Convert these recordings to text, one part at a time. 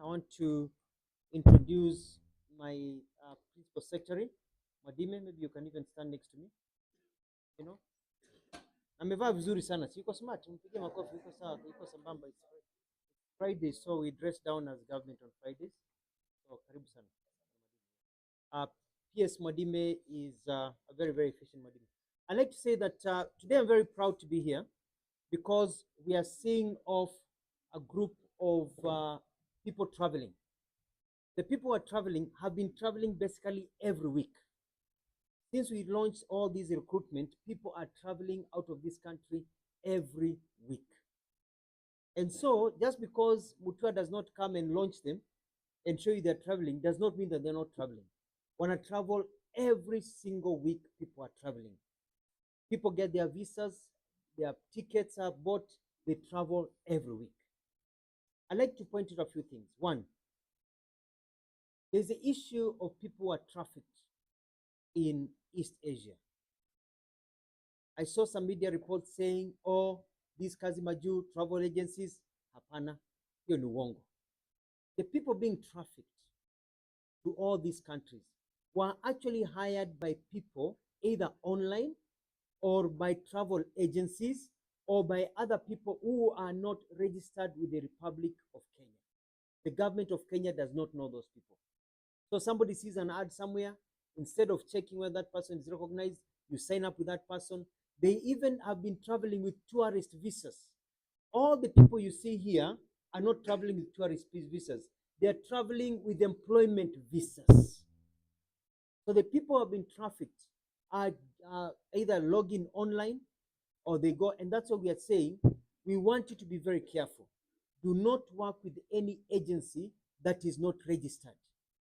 I want to introduce my principal secretary, Madime. Maybe you can even stand next to me. You know, amevaa vizuri sana, si yuko smart? Mpige makofi, yuko sawa, yuko sambamba. It's Friday, so we dress down as government on Fridays. So karibu sana. Uh, PS Madime is a very, very efficient Madime. I'd like to say that today I'm very proud to be here because we are seeing off a group of people traveling. The people who are traveling have been traveling basically every week. Since we launched all these recruitment, people are traveling out of this country every week. And so just because Mutua does not come and launch them and show you they're traveling does not mean that they're not traveling. When I travel every single week, people are traveling. People get their visas, their tickets are bought, they travel every week. I'd like to point out a few things. One, there's the issue of people who are trafficked in East Asia. I saw some media reports saying, oh, these Kazimaju travel agencies, hapana, hiyo ni uongo. The people being trafficked to all these countries were actually hired by people either online or by travel agencies or by other people who are not registered with the Republic of Kenya. The government of Kenya does not know those people. So somebody sees an ad somewhere, instead of checking whether that person is recognized, you sign up with that person. They even have been traveling with tourist visas. All the people you see here are not traveling with tourist visas. They are traveling with employment visas. So the people who have been trafficked are either logging online or they go, and that's what we are saying. We want you to be very careful. Do not work with any agency that is not registered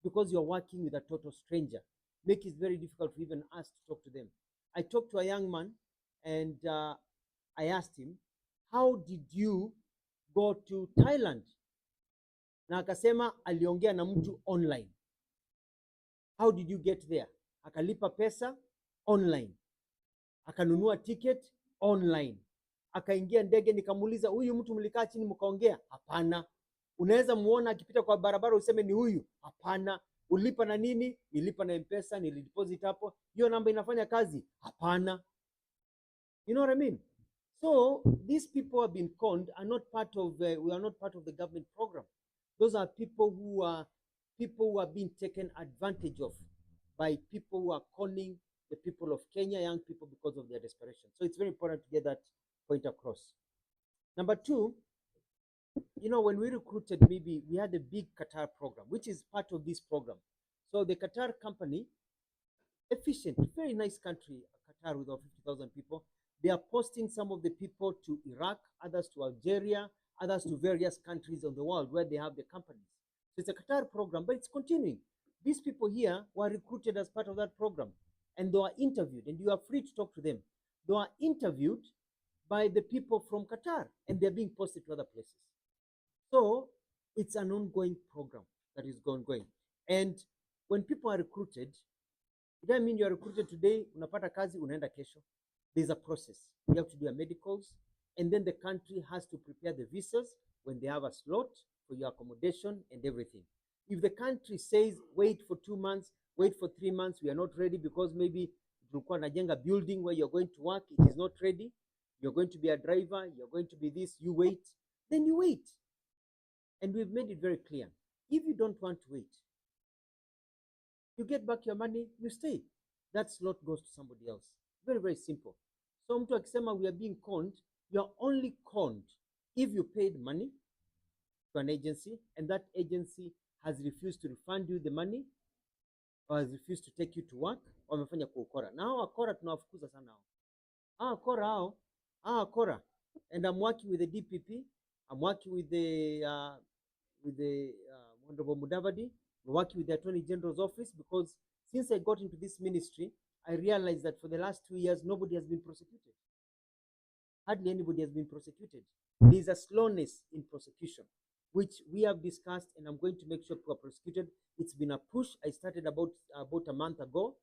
because you're working with a total stranger. Make it very difficult for even us to talk to them. I talked to a young man and I asked him, how did you go to Thailand? Na akasema aliongea na mtu online. How did you get there? Akalipa pesa online. Akanunua ticket online. Akaingia ndege, nikamuuliza huyu mtu mlikaa chini mkaongea? Hapana. Unaweza muona akipita kwa barabara useme ni huyu? Hapana. Ulipa na nini? Nilipa na M-Pesa, nilideposit hapo. Hiyo namba inafanya kazi? Hapana. You know what I mean? So these people have been conned, are not part of we are not part of the government program. Those are people who are being taken advantage of by people who are conning the people of Kenya, young people, because of their desperation. So it's very important to get that point across. Number two, you know, when we recruited, maybe we had a big Qatar program, which is part of this program. So the Qatar company, efficient, very nice country, Qatar with over 50,000 people. They are posting some of the people to Iraq, others to Algeria, others to various countries of the world where they have the companies. So it's a Qatar program, but it's continuing. These people here were recruited as part of that program, and they were interviewed, and you are free to talk to them. They were interviewed by the people from Qatar, and they're being posted to other places. So it's an ongoing program that is ongoing. And when people are recruited, it doesn't mean you are recruited today, unapata kazi, unaenda kesho. There's a process. You have to do your medicals, and then the country has to prepare the visas when they have a slot for your accommodation and everything. If the country says, wait for 2 months, wait for 3 months, we are not ready because maybe tulikuwa najenga building where you're going to work, it is not ready, you're going to be a driver, you're going to be this, you wait, then you wait. And we've made it very clear. If you don't want to wait, you get back your money, you stay. That slot goes to somebody else. Very, very simple. So mtu akisema we are being conned, you are only conned if you paid money to an agency and that agency has refused to refund you the money or has refused to take you to work, or wamefanya kuokora. Na hao wakora tunawafukuza sana hao. Hao wakora. And I'm working with the DPP, I'm working with the Honorable Mudavadi, we're working with the Attorney General's office, because since I got into this ministry, I realized that for the last 2 years, nobody has been prosecuted. Hardly anybody has been prosecuted. There's a slowness in prosecution, which we have discussed, and I'm going to make sure people are prosecuted. It's been a push. I started about a month ago,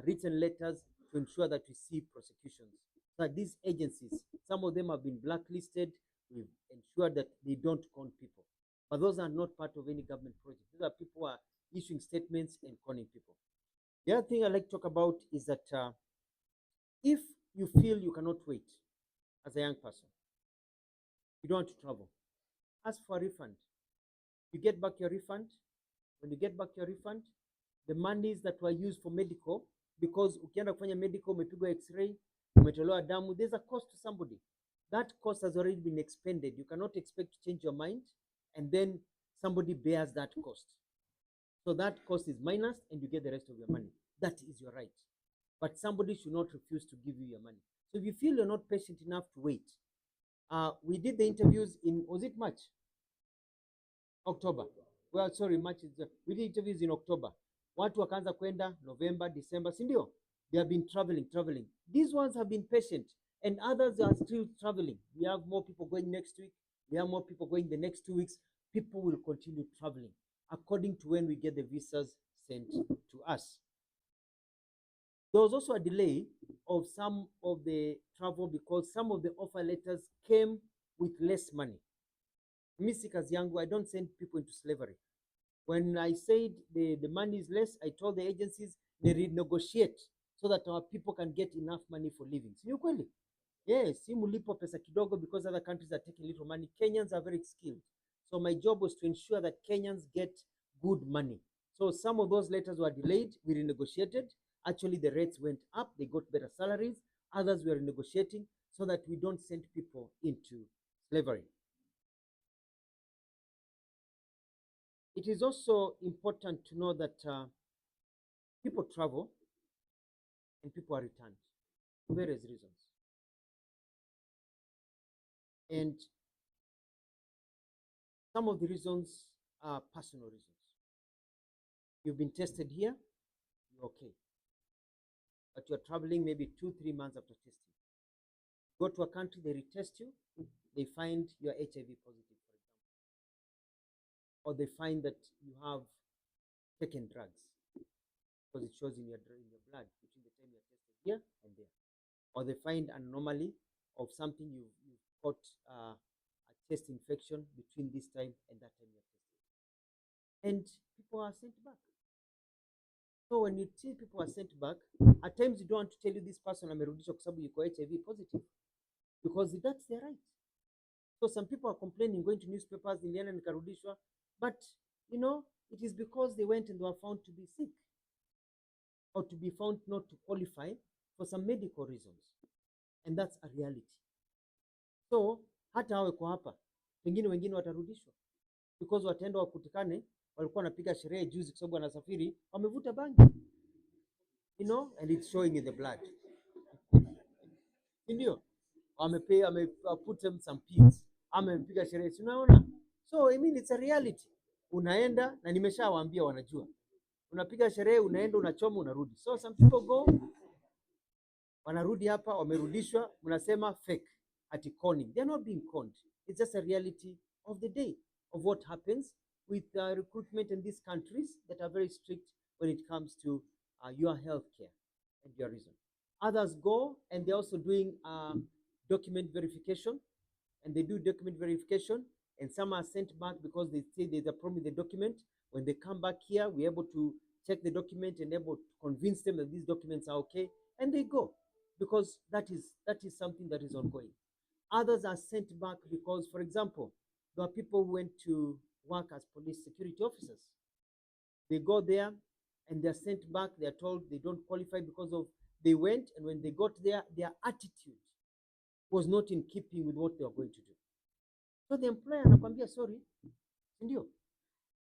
written letters to ensure that we see prosecutions. So these agencies, some of them have been blacklisted. We've ensured that they don't con people. but those are not part of any government project. These are people who are issuing statements and conning people. The other thing I like to talk about is that if you feel you cannot wait as a young person, you don't want to travel, ask for a refund. You get back your refund. When you get back your refund, the monies that were used for medical, because ukienda kufanya medical, umepigwa x-ray, umetolewa damu, there's a cost to somebody. That cost has already been expended. You cannot expect to change your mind and then somebody bears that cost. So that cost is minus and you get the rest of your money. That is your right. But somebody should not refuse to give you your money. So if you feel you're not patient enough to wait, we did the interviews in, was it March? October. Well, sorry, March is, we did interviews in October. Watu wakaanza kwenda November, December, si ndio? They have been traveling. These ones have been patient and others are still traveling. We have more people going next week. We have more people going the next 2 weeks. People will continue traveling according to when we get the visas sent to us. There was also a delay of some of the travel because some of the offer letters came with less money. Mimi kazi yangu, I don't send people into slavery. When I said the money is less, I told the agencies they renegotiate so that our people can get enough money for living. Si kweli? Yes, si mulipo pesa kidogo because other countries are taking little money. Kenyans are very skilled. So my job was to ensure that Kenyans get good money. So some of those letters were delayed. We renegotiated. Actually, the rates went up. They got better salaries. Others were negotiating so that we don't send people into slavery. It is also important to know that people travel and people are returned for various reasons. And some of the reasons are personal reasons. You've been tested here, you're okay. But you're traveling maybe 2-3 months after testing. Go to a country, they retest you, they find you're HIV positive, for example. Or they find that you have taken drugs because it shows in your blood between the time you're tested here and there. Or they find an anomaly of something you've caught a chest infection between this time and that time you're tested. And people are sent back. So when you see people are sent back, at times you don't want to tell you this person amerudishwa kwa sababu yuko HIV positive because that's their right. So some people are complaining, going to newspapers, nilienda nikarudishwa, but you know, it is because they went and they were found to be sick or to be found not to qualify for some medical reasons. And that's a reality. So hata hawe kwa hapa, pengine wengine watarudishwa because wataenda wakutikane, walikuwa wanapiga sherehe juzi kwa sababu wanasafiri, wamevuta bangi. You know, and it's showing in the blood. Ndio? Put them some pills. Amepiga sherehe, unaona? So I mean it's a reality. Unaenda na nimeshawaambia wanajua. Unapiga sherehe, unaenda unachoma unarudi. So some people go wanarudi hapa wamerudishwa, mnasema fake ati conning. They're not being conned. It's just a reality of the day of what happens with recruitment in these countries that are very strict when it comes to your health care and your reason. Others go and they're also doing document verification, and they do document verification, and some are sent back because they say there's a problem with the document. When they come back here, we're able to check the document and able to convince them that these documents are okay, and they go because that is something that is ongoing. Others are sent back because, for example, there are people who went to work as police security officers. They go there and they're sent back. They're told they don't qualify because of they went, and when they got there, their attitude was not in keeping with what they were going to do. So the employer anakwambia sorry, ndio.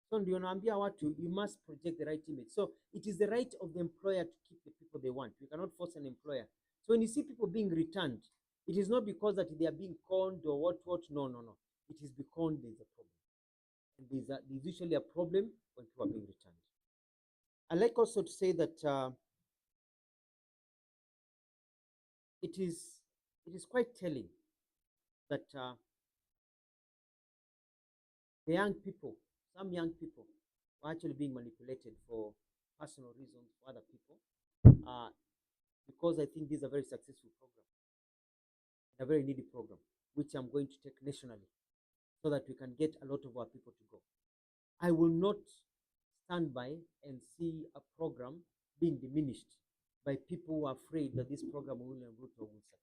So ndio naambia watu, you must project the right image. So it is the right of the employer to keep the people they want. We cannot force an employer. So when you see people being returned, it is not because that they are being conned or what. No. It is because there's a problem. And there's usually a problem when people are being returned. I like also to say that it is quite telling that the young people, some young people, are actually being manipulated for personal reasons for other people, because I think this is a very successful program, a very needy program, which I'm going to take nationally. so that we can get a lot of our people to go. I will not stand by and see a program being diminished by people who are afraid that this program will succeed.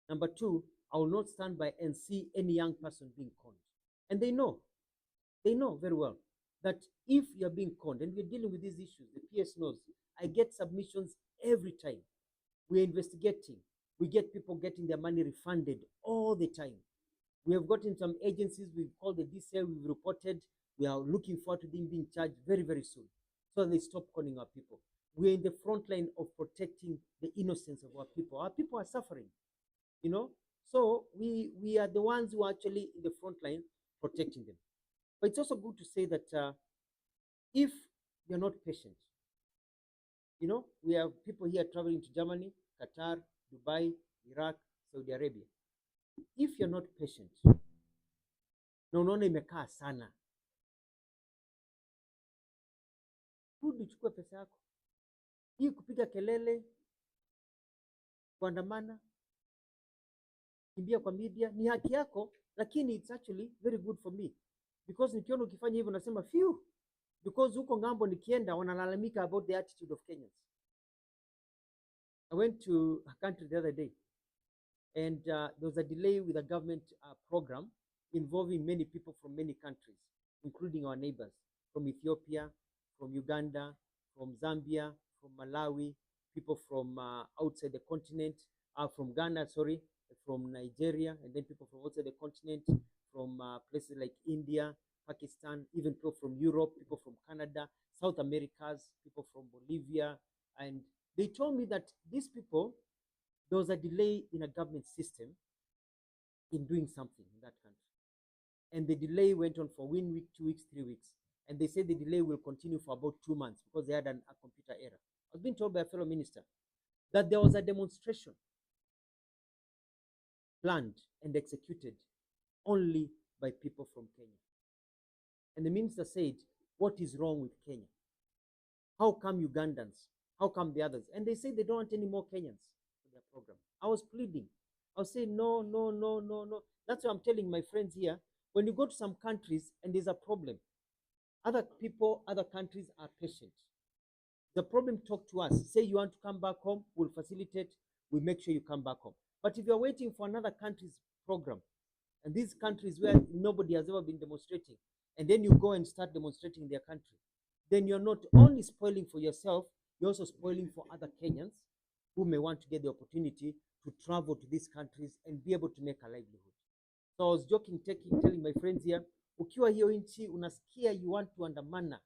Number two, I will not stand by and see any young person being conned. And they know very well that if you're being conned, and we're dealing with these issues, the PS knows, I get submissions every time. We're investigating. We get people getting their money refunded all the time. We have gotten some agencies, we've called the DCI, we've reported. We are looking forward to them being charged very, very soon, so they stop conning our people. We're in the front line of protecting the innocence of our people. Our people are suffering, you know. So we are the ones who are actually in the front line protecting them. But it's also good to say that if you're not patient, we have people here traveling to Germany, Qatar, Dubai, Iraq, Saudi Arabia. If you're not patient na unaona imekaa sana, rudi uchukue pesa yako. Hii kupiga kelele, kuandamana, kimbia kwa media ni haki yako, lakini it's actually very good for me, because nikiona ukifanya hivyo nasema phew, because huko ngambo nikienda wanalalamika about the attitude of Kenyans. I went to a country the other day, and there was a delay with a government program involving many people from many countries, including our neighbors, from Ethiopia, from Uganda, from Zambia, from Malawi, people from outside the continent, from Ghana, sorry, from Nigeria, and then people from outside the continent, from places like India, Pakistan, even people from Europe, people from Canada, South Americas, people from Bolivia. And they told me that these people, there was a delay in a government system in doing something in that country. And the delay went on for 1 week, 2 weeks, 3 weeks. And they said the delay will continue for about 2 months because they had a computer error. I was being told by a fellow minister that there was a demonstration planned and executed only by people from Kenya. And the minister said, what is wrong with Kenya? How come Ugandans? How come the others? And they say they don't want any more Kenyans for their program. I was pleading. I was saying, no, no, no, no, no. That's why I'm telling my friends here, when you go to some countries and there's a problem, other people, other countries are patient. The problem, talk to us. Say you want to come back home, we'll facilitate, we'll make sure you come back home. But if you're waiting for another country's program, and these countries where nobody has ever been demonstrating, and then you go and start demonstrating in their country, then you're not only spoiling for yourself, you're also spoiling for other Kenyans who may want to get the opportunity to travel to these countries and be able to make a livelihood. So I was joking, telling my friends here, ukiwa hiyo nchi unasikia you want to andamana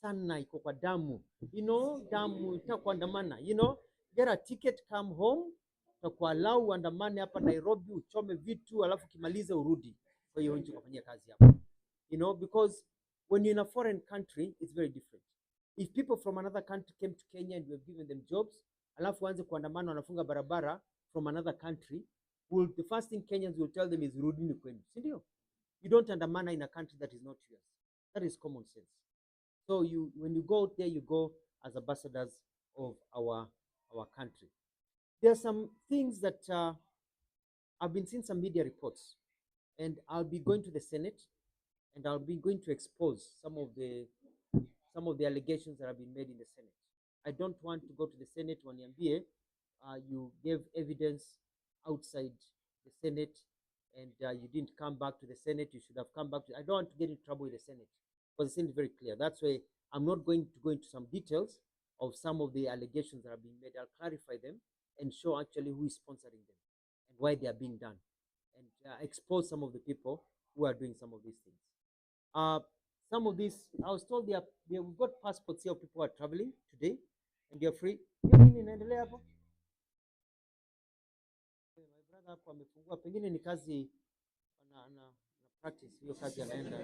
sana, iko kwa damu, damu itakuandamana, get a ticket, come home, utakualau uandamane hapa Nairobi, uchome vitu, alafu kimalize urudi kwa hiyo nchi kufanyia kazi hapo. Because when you're in a foreign country, it's very different. If people from another country came to Kenya and we have given them jobs, alafu waanze kuandamana wanafunga barabara from another country, the first thing Kenyans will tell them is rudini kwenu, si ndio? You don't andamana in a country that is not yours. That is common sense. So when you go out there, you go as ambassadors of our country. There are some things that I've been seeing some media reports, and I'll be going to the Senate, and I'll be going to expose some of the allegations that have been made in the Senate. I don't want to go to the Senate when you gave evidence outside the Senate, and you didn't come back to the Senate. You should have come back I don't want to get in trouble with the Senate, because the Senate is very clear. That's why I'm not going to go into some details of some of the allegations that are being made. I'll clarify them and show actually who is sponsoring them and why they are being done, and expose some of the people who are doing some of these things. Some of these, I was told we've got passports here. People are traveling today, and they're free. My brother hapo amefungua, pengine ni kazi na practice hiyo kazi anaenda